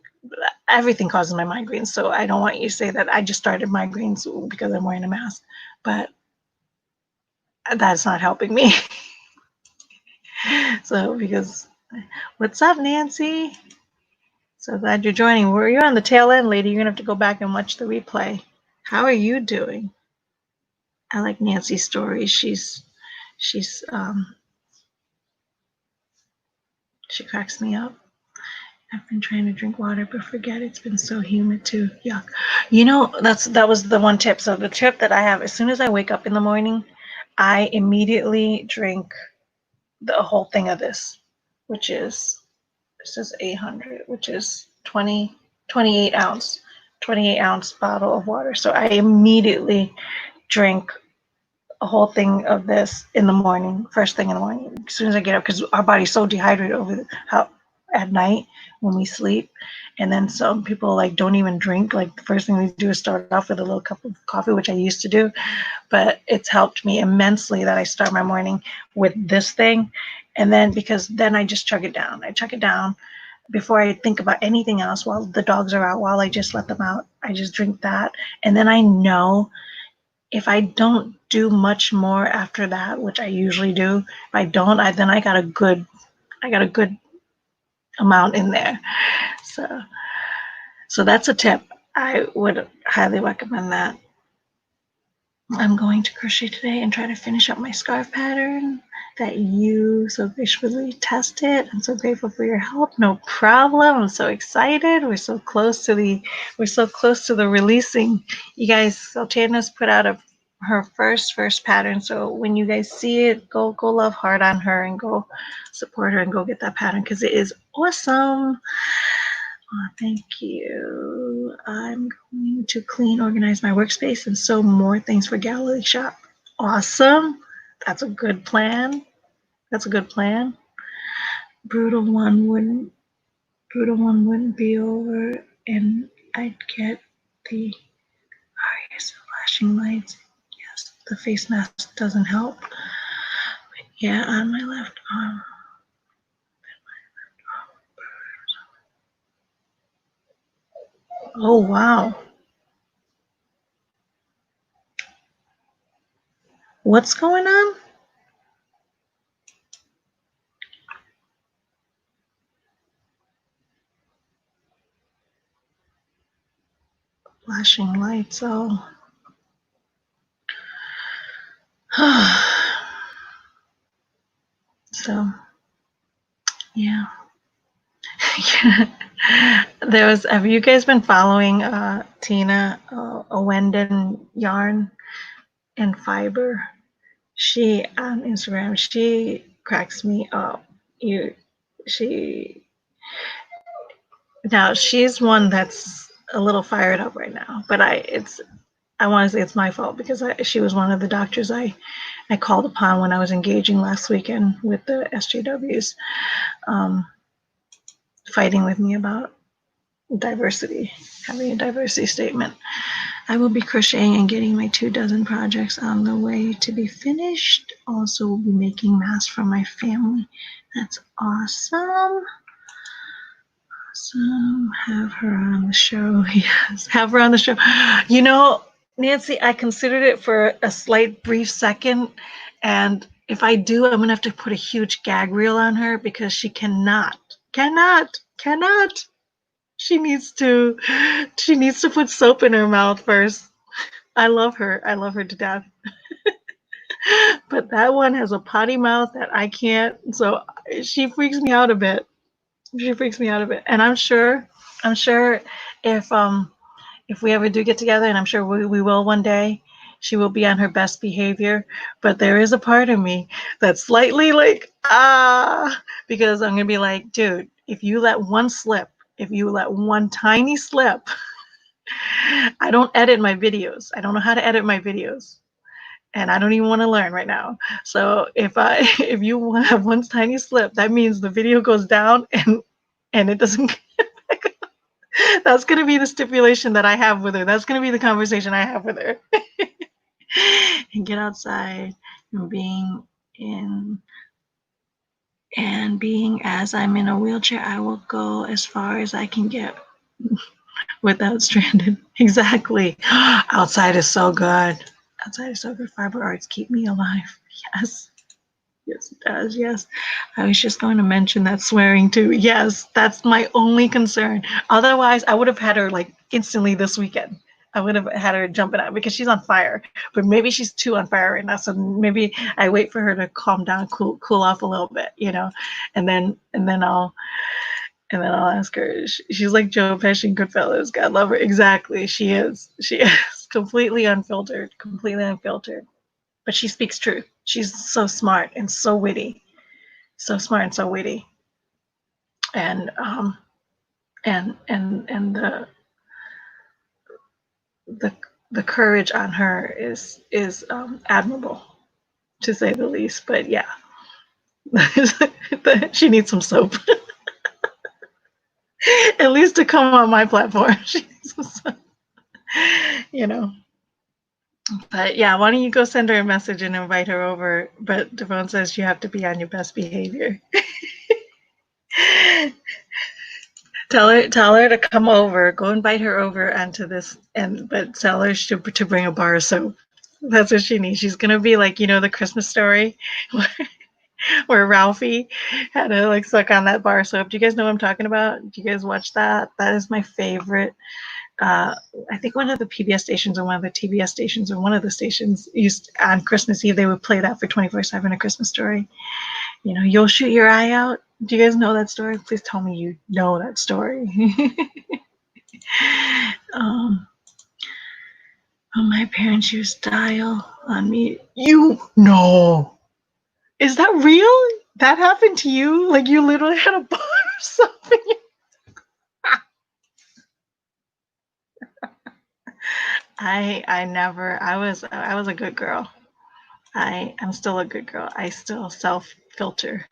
everything causes my migraines. So I don't want you to say that I just started migraines because I'm wearing a mask, but that's not helping me. So because what's up, Nancy? So glad you're joining. You're on the tail end, lady. You're gonna have to go back and watch the replay. How are you doing? I like Nancy's story. She's she cracks me up. I've been trying to drink water, but forget it's been so humid too. Yuck. You know, that was the one tip. So the tip that I have, as soon as I wake up in the morning, I immediately drink the whole thing of this, which is, this is 800, which is 28 ounce bottle of water. So I immediately drink a whole thing of this in the morning, first thing in the morning, as soon as I get up, because our body's so dehydrated how at night when we sleep. And then some people like don't even drink. Like the first thing we do is start off with a little cup of coffee, which I used to do, but it's helped me immensely that I start my morning with this thing. And then because then I just chug it down. I chug it down before I think about anything else while the dogs are out, while I just let them out. I just drink that. And then I know if I don't do much more after that, which I usually do, if I don't, then I got a good amount in there. So that's a tip. I would highly recommend that. I'm going to crochet today and try to finish up my scarf pattern that you so graciously tested. I'm so grateful for your help. No problem. I'm so excited. We're so close to the releasing. You guys, Sultana's put out her first pattern. So when you guys see it, go love hard on her and go support her and go get that pattern because it is awesome. Oh, thank you. I'm going to organize my workspace and sew more things for Galilee Shop. Awesome. That's a good plan. Brutal one wouldn't be over and I'd get the flashing lights. Yes, the face mask doesn't help. But yeah, on my left arm. Oh, wow. What's going on? Flashing lights, oh. So, yeah. Have you guys been following Tina Owenden Yarn and Fiber? She on Instagram, she cracks me up. Now she's one that's a little fired up right now, but I want to say it's my fault because she was one of the doctors I called upon when I was engaging last weekend with the SJWs, fighting with me about diversity, having a diversity statement. I will be crocheting and getting my 24 projects on the way to be finished. Also will be making masks for my family. That's awesome. Awesome. Have her on the show. Yes, have her on the show. You know, Nancy, I considered it for a slight brief second. And if I do, I'm going to have to put a huge gag reel on her because she cannot. She needs to put soap in her mouth first. I love her to death. But that one has a potty mouth that I can't, so she freaks me out a bit. And I'm sure if we ever do get together, and I'm sure we will one day, she will be on her best behavior. But there is a part of me that's slightly like, because I'm gonna be like, dude, if you let one tiny slip, I don't edit my videos. I don't know how to edit my videos. And I don't even want to learn right now. So if you have one tiny slip, that means the video goes down and it doesn't get back up. That's gonna be the stipulation that I have with her. That's gonna be the conversation I have with her. And get outside and being in And being as I'm in a wheelchair, I will go as far as I can get without stranded. Exactly. Outside is so good. Outside is so good. Fiber arts keep me alive. Yes. Yes, it does. Yes. I was just going to mention that swearing too. Yes, that's my only concern. Otherwise, I would have had her like instantly this weekend. I would have had her jumping out because she's on fire. But maybe she's too on fire right now. So maybe I wait for her to calm down, cool off a little bit, and then I'll ask her. She's like Joe Pesci in Goodfellas. God love her. Exactly. She is. She is completely unfiltered. Completely unfiltered. But she speaks truth. She's so smart and so witty. So smart and so witty. And and the the courage on her is admirable, to say the least. But yeah, she needs some soap. At least to come on my platform. She needs some soap. You know. But yeah, why don't you go send her a message and invite her over? But Devon says you have to be on your best behavior. Tell her to come over. Go invite her over onto this, but tell her to bring a bar of soap. That's what she needs. She's gonna be like, the Christmas Story, where Ralphie had to like suck on that bar of soap. Do you guys know what I'm talking about? Do you guys watch that? That is my favorite. I think one of the PBS stations or one of the TBS stations or one of the stations used on Christmas Eve, they would play that for 24/7, A Christmas Story. You'll shoot your eye out. Do you guys know that story? Please tell me you know that story. um, my parents used dial on me. You know. Is that real? That happened to you? Like you literally had a bar or something? I was a good girl. I'm still a good girl. I still self filter.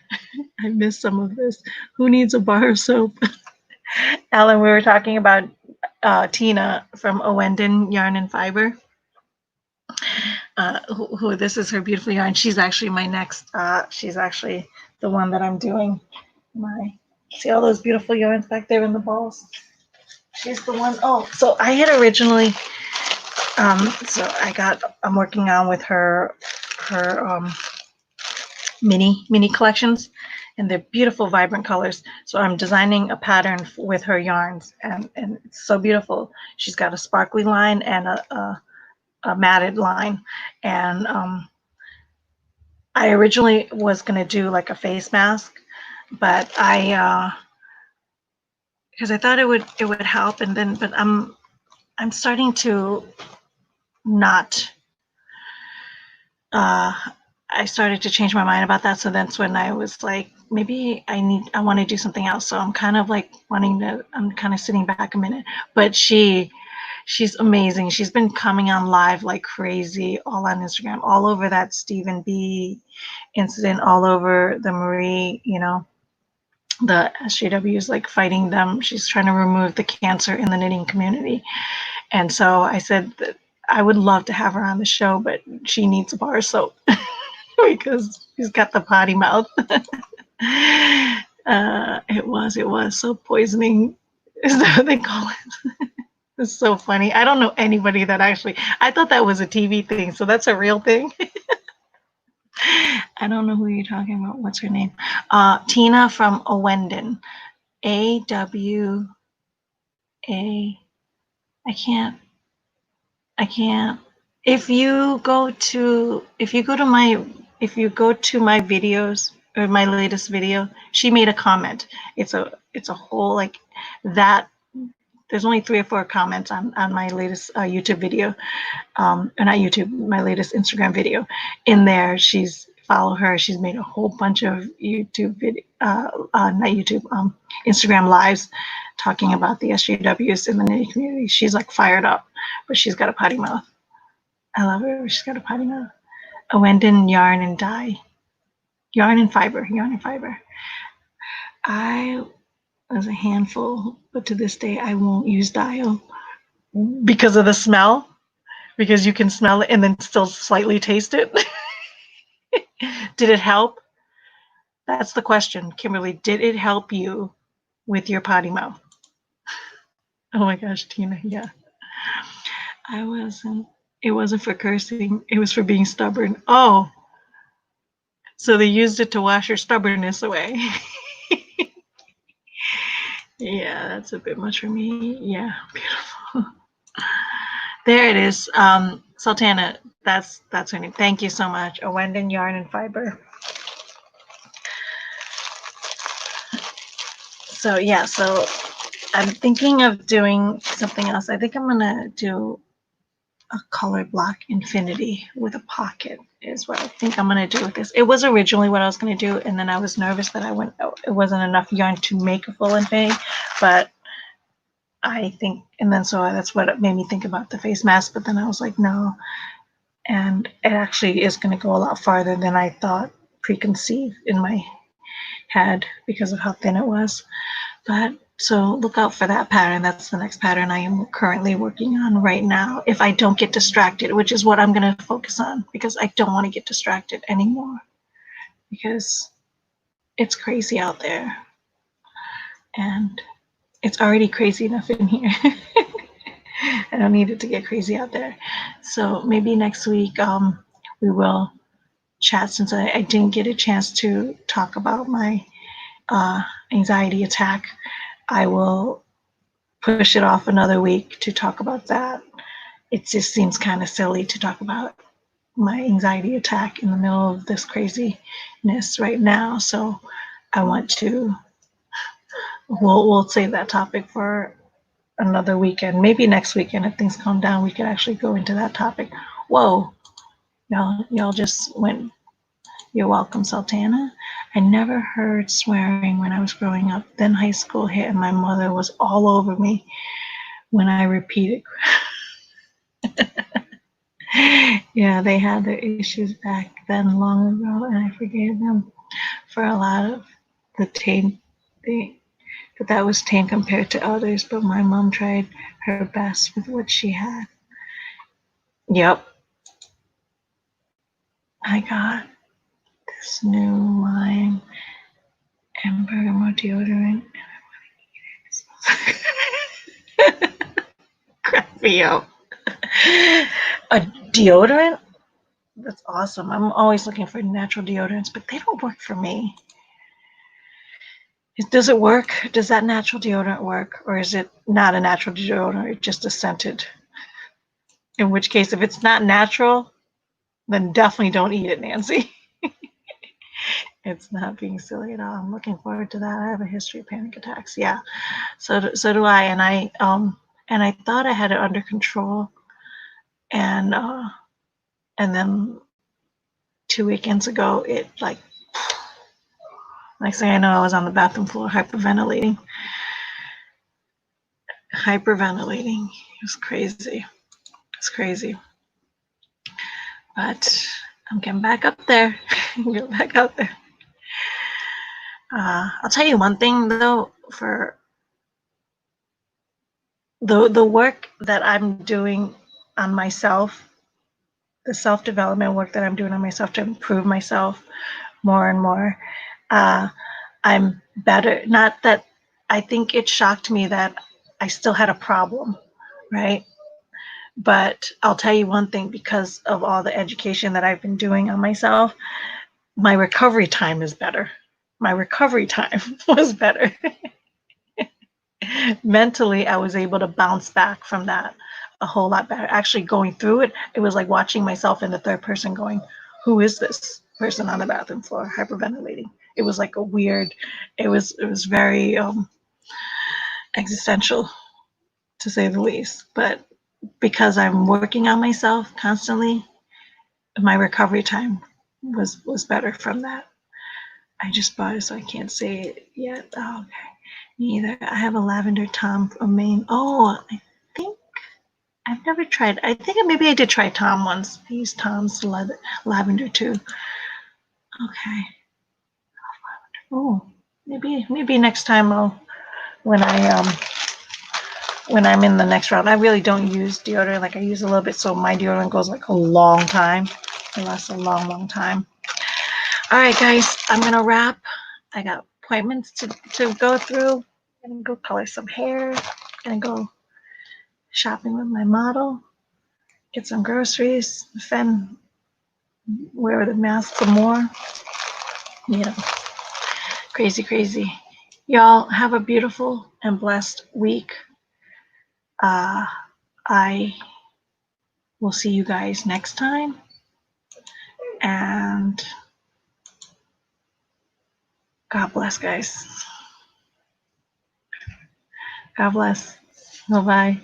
I miss some of this. Who needs a bar of soap? Ellen, we were talking about Tina from Owendon Yarn and Fiber. Who this is her beautiful yarn. She's actually my next. She's actually the one that I'm doing. See all those beautiful yarns back there in the balls. She's the one. Oh, so I had originally. I'm working on with her mini collections, and they're beautiful, vibrant colors. So I'm designing a pattern with her yarns, and it's so beautiful. She's got a sparkly line and a matted line, and I originally was gonna do like a face mask, but because I thought it would help, but I'm starting to not. I started to change my mind about that. So that's when I was like, maybe I want to do something else. So I'm kind of like I'm kind of sitting back a minute. But she's amazing. She's been coming on live like crazy, all on Instagram, all over that Stephen B incident, all over the Marie, the SJW is like fighting them. She's trying to remove the cancer in the knitting community. And so I said that I would love to have her on the show, but she needs a bar of soap because she's got the potty mouth. It was so poisoning, is that what they call it? It's so funny. I don't know anybody that I thought that was a TV thing, so that's a real thing. I don't know who you're talking about. What's her name? Tina from Owendon. AWA. I can't. If you go to my videos or my latest video, she made a comment. It's a whole like that. There's only 3 or 4 comments on my latest YouTube video, or not YouTube, my latest Instagram video. In there, follow her. She's made a whole bunch of not YouTube, Instagram lives talking about the SJWs in the knitting community. She's like fired up, but she's got a potty mouth. I love her. She's got a potty mouth. Owendon Yarn and Dye. Yarn and Fiber. I was a handful, but to this day I won't use dial because of the smell. Because you can smell it and then still slightly taste it. Did it help? That's the question, Kimberly. Did it help you with your potty mouth? Oh my gosh, Tina, yeah. I wasn't. It wasn't for cursing. It was for being stubborn. Oh, so they used it to wash your stubbornness away. Yeah, that's a bit much for me. Yeah, beautiful. There it is. Sultana, that's her name. Thank you so much. Owendon Yarn and Fiber. So yeah, so I'm thinking of doing something else. I think I'm gonna do a color block infinity with a pocket is what I think I'm gonna do with this. It was originally what I was gonna do, and then I was nervous that it wasn't enough yarn to make a full infinity, but I think, and then so that's what made me think about the face mask, but then I was like, no, and it actually is gonna go a lot farther than I thought preconceived in my head because of how thin it was. But so look out for that pattern. That's the next pattern I am currently working on right now. If I don't get distracted, which is what I'm going to focus on, because I don't want to get distracted anymore, because it's crazy out there. And it's already crazy enough in here. I don't need it to get crazy out there. So maybe next week we will chat, since I didn't get a chance to talk about my anxiety attack. I will push it off another week to talk about that. It just seems kind of silly to talk about my anxiety attack in the middle of this craziness right now. So I want to, we'll save that topic for another weekend. Maybe next weekend, if things calm down, we could actually go into that topic. Whoa, y'all just went. You're welcome, Sultana. I never heard swearing when I was growing up. Then high school hit and my mother was all over me when I repeated. Yeah, they had their issues back then long ago, and I forgave them for a lot of the tame thing. But that was tame compared to others. But my mom tried her best with what she had. Yep. I got this new line and bergamot deodorant. Crack me up. A deodorant? That's awesome. I'm always looking for natural deodorants, but they don't work for me. Does it work? Does that natural deodorant work? Or is it not a natural deodorant, just a scented? In which case, if it's not natural, then definitely don't eat it, Nancy. It's not being silly at all. I'm looking forward to that. I have a history of panic attacks. Yeah, so do I. And I thought I had it under control, and then 2 weekends ago, it like, next thing I know, I was on the bathroom floor hyperventilating. It was crazy. It's crazy. But I'm getting back up there. Get back out there. I'll tell you one thing though, for the work that I'm doing on myself, the self-development work that I'm doing on myself to improve myself more and more, I'm better. Not that I think it shocked me that I still had a problem, right? But I'll tell you one thing, because of all the education that I've been doing on myself, my recovery time is better. My recovery time was better. Mentally, I was able to bounce back from that a whole lot better. Actually, going through it, it was like watching myself in the third person going, who is this person on the bathroom floor hyperventilating? It was like a weird, it was very existential, to say the least. But because I'm working on myself constantly, my recovery time was better from that. I just bought it, so I can't say it yet. Oh, okay. Me either. I have a lavender Tom from Maine. Oh, I think I've never tried. I think maybe I did try Tom once. I used Tom's lavender too. Okay. Oh, maybe next time when I'm in the next round. I really don't use deodorant. Like, I use a little bit, so my deodorant goes like a long time. It lasts a long time. All right, guys, I'm gonna wrap. I got appointments to go through. I'm gonna go color some hair. Gonna go shopping with my model. Get some groceries. Then wear the mask some more. You know, crazy, crazy. Y'all have a beautiful and blessed week. I will see you guys next time. And God bless, guys. God bless. Bye-bye.